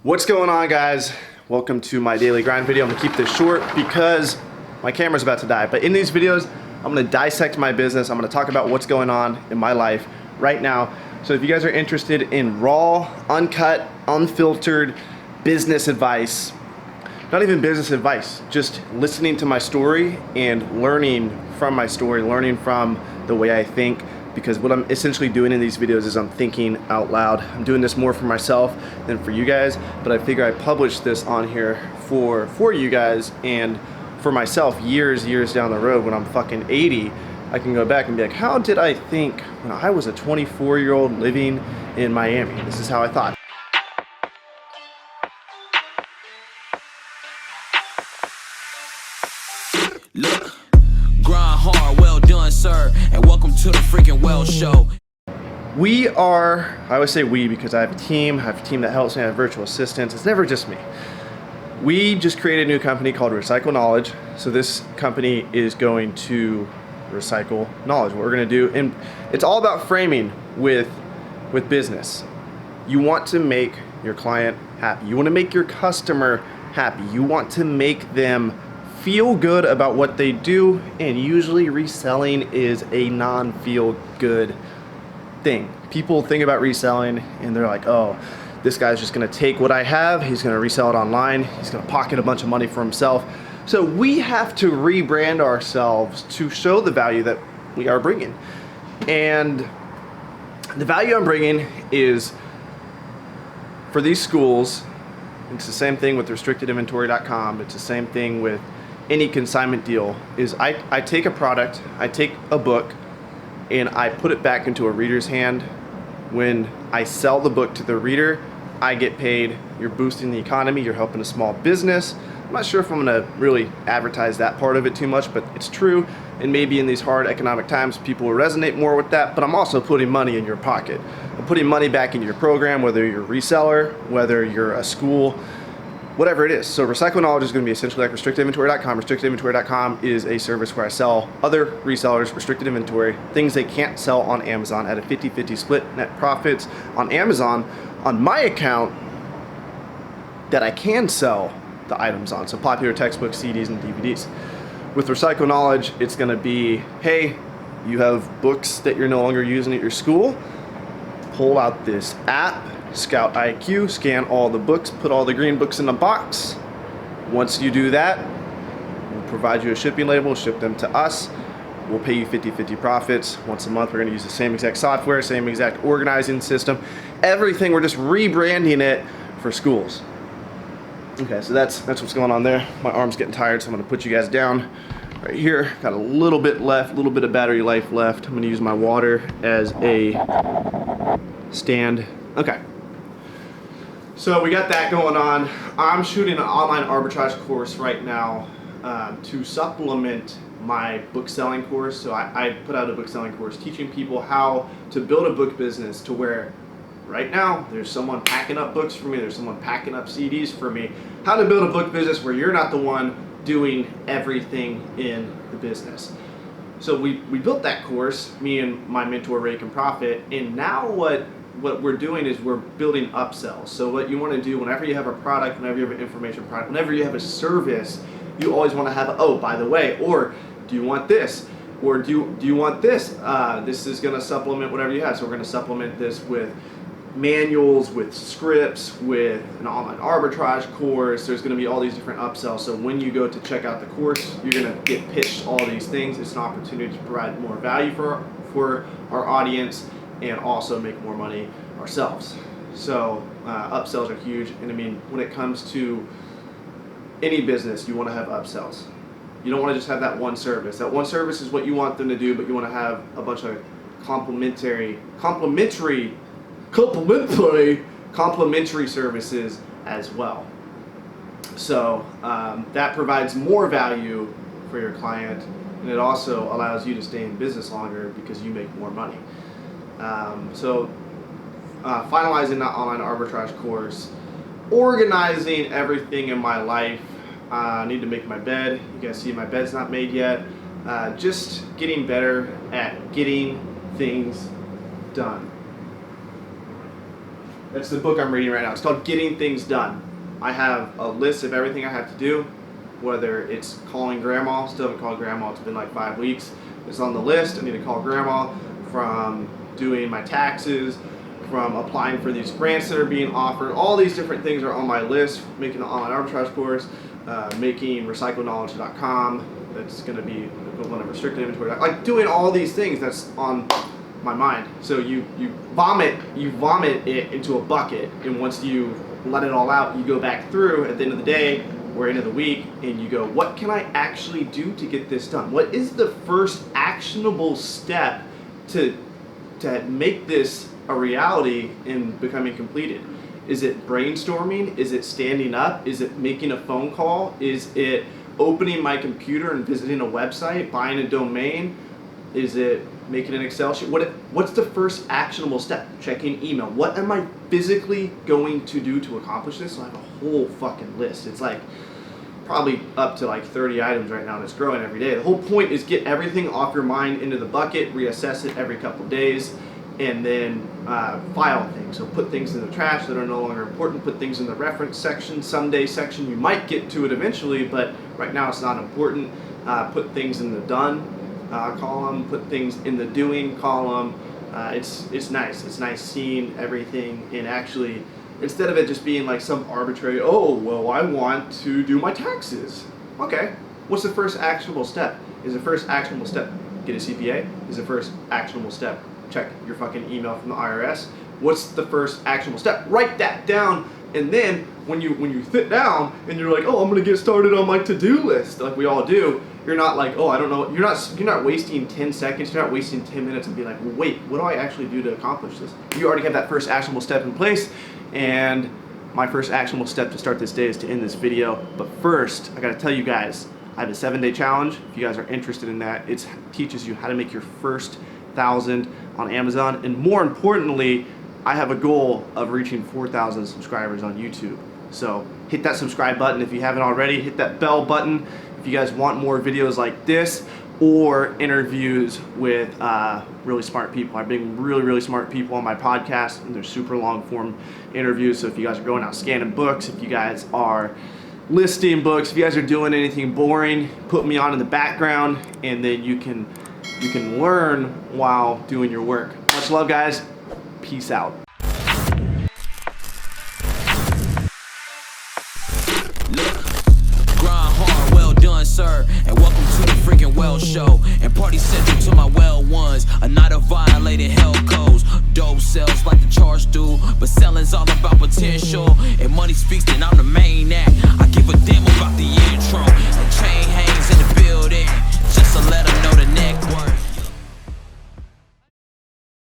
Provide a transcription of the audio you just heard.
What's going on, guys? Welcome to my daily grind video. I'm gonna keep this short because my camera's about to die. But in these videos, I'm gonna dissect my business. I'm gonna talk about what's going on in my life right now. So if you guys are interested in raw, uncut, unfiltered business advice, not even business advice, just listening to my story and learning from my story, learning from the way I think, because what I'm essentially doing in these videos is I'm thinking out loud. I'm doing this more for myself than for you guys, but I figure I publish this on here for you guys and for myself years down the road when I'm fucking 80, I can go back and be like, how did I think when I was a 24-year-old living in Miami? This is how I thought. Look, grind hard, well done, sir, and welcome to the freaking Well Show. We are, I always say we because I have a team that helps me, I have virtual assistants. It's never just me. We just created a new company called Recycle Knowledge. So this company is going to recycle knowledge, what we're gonna do. And it's all about framing with business. You want to make your client happy. You wanna make your customer happy. You want to make them feel good about what they do, and usually reselling is a non-feel good thing. People think about reselling and they're like, oh, this guy's just gonna take what I have, he's gonna resell it online, he's gonna pocket a bunch of money for himself. So we have to rebrand ourselves to show the value that we are bringing. And the value I'm bringing is for these schools. It's the same thing with restrictedinventory.com. It's the same thing with any consignment deal. Is I take a product, I take a book, and I put it back into a reader's hand. When I sell the book to the reader, I get paid. You're boosting the economy, you're helping a small business. I'm not sure if I'm gonna really advertise that part of it too much, but it's true. And maybe in these hard economic times, people will resonate more with that, but I'm also putting money in your pocket. I'm putting money back into your program, whether you're a reseller, whether you're a school, whatever it is. So Recycle Knowledge is going to be essentially like restrictedinventory.com. Restrictedinventory.com is a service where I sell other resellers restricted inventory, things they can't sell on Amazon at a 50-50 split net profits on Amazon on my account that I can sell the items on. So popular textbooks, CDs, and DVDs. With Recycle Knowledge, it's going to be, hey, you have books that you're no longer using at your school, pull out this app, ScoutIQ, scan all the books, put all the green books in a box. Once you do that, we'll provide you a shipping label, ship them to us. We'll pay you 50-50 profits. Once a month, we're gonna use the same exact software, same exact organizing system. Everything, we're just rebranding it for schools. Okay, so that's what's going on there. My arm's getting tired, so I'm gonna put you guys down right here. Got a little bit left, a little bit of battery life left. I'm gonna use my water as a stand. Okay. So we got that going on. I'm shooting an online arbitrage course right now to supplement my book selling course. So I put out a book selling course teaching people how to build a book business to where right now there's someone packing up books for me, there's someone packing up CDs for me. How to build a book business where you're not the one doing everything in the business. So we built that course, me and my mentor Ray Can Profit, and now what we're doing is we're building upsells. So what you want to do whenever you have a product, whenever you have an information product, whenever you have a service, you always want to have, oh, by the way, or do you want this? Or do you want this? This is going to supplement whatever you have. So we're going to supplement this with manuals, with scripts, with an online arbitrage course. There's going to be all these different upsells. So when you go to check out the course, you're going to get pitched all these things. It's an opportunity to provide more value for our audience, and also make more money ourselves. So upsells are huge, and I mean, when it comes to any business, you want to have upsells. You don't want to just have that one service. That one service is what you want them to do, but you want to have a bunch of complementary services as well. So that provides more value for your client, and it also allows you to stay in business longer because you make more money. Finalizing that online arbitrage course, organizing everything in my life. I need to make my bed. You guys see my bed's not made yet. Just getting better at getting things done. That's the book I'm reading right now. It's called Getting Things Done. I have a list of everything I have to do, whether it's calling grandma. Still haven't called grandma. It's been like 5 weeks. It's on the list. I need to call grandma, from doing my taxes, from applying for these grants that are being offered. All these different things are on my list. Making an online arbitrage course, making recycleknowledge.com. That's going to be the equivalent of restricted inventory. Like doing all these things that's on my mind. So you vomit it into a bucket, and once you let it all out, you go back through at the end of the day or end of the week, and you go, what can I actually do to get this done? What is the first actionable step to make this a reality in becoming completed? Is it brainstorming? Is it standing up? Is it making a phone call? Is it opening my computer and visiting a website, buying a domain? Is it making an Excel sheet? What's the first actionable step? Checking email. What am I physically going to do to accomplish this? So I have a whole fucking list. It's like probably up to like 30 items right now, and it's growing every day. The whole point is get everything off your mind into the bucket, reassess it every couple days, and then file things. So put things in the trash that are no longer important, put things in the reference section, someday section. You might get to it eventually, but right now it's not important. Put things in the done column, put things in the doing column. It's nice. It's nice seeing everything, and actually, instead of it just being like some arbitrary, oh, well, I want to do my taxes. Okay, what's the first actionable step? Is the first actionable step get a CPA? Is the first actionable step check your fucking email from the IRS? What's the first actionable step? Write that down, and then when you sit down and you're like, oh, I'm gonna get started on my to-do list, like we all do, you're not like, oh, I don't know. You're not wasting 10 seconds. You're not wasting 10 minutes and being like, well, wait, what do I actually do to accomplish this? You already have that first actionable step in place, and my first actionable step to start this day is to end this video. But first, I gotta tell you guys, I have a 7-day challenge. If you guys are interested in that, it teaches you how to make your first 1,000 on Amazon, and more importantly, I have a goal of reaching 4,000 subscribers on YouTube. So hit that subscribe button if you haven't already. Hit that bell button if you guys want more videos like this, or interviews with really smart people. I bring really smart people on my podcast, and they're super long form interviews. So if you guys are going out scanning books, if you guys are listing books, if you guys are doing anything boring, put me on in the background, and then you can learn while doing your work. Much love, guys. Peace out. Sir, and welcome to the freaking well show, and party central to my well ones. A night of violated hell codes. Dope sells like the charge do, but selling's all about potential, and money speaks, then I'm the main act.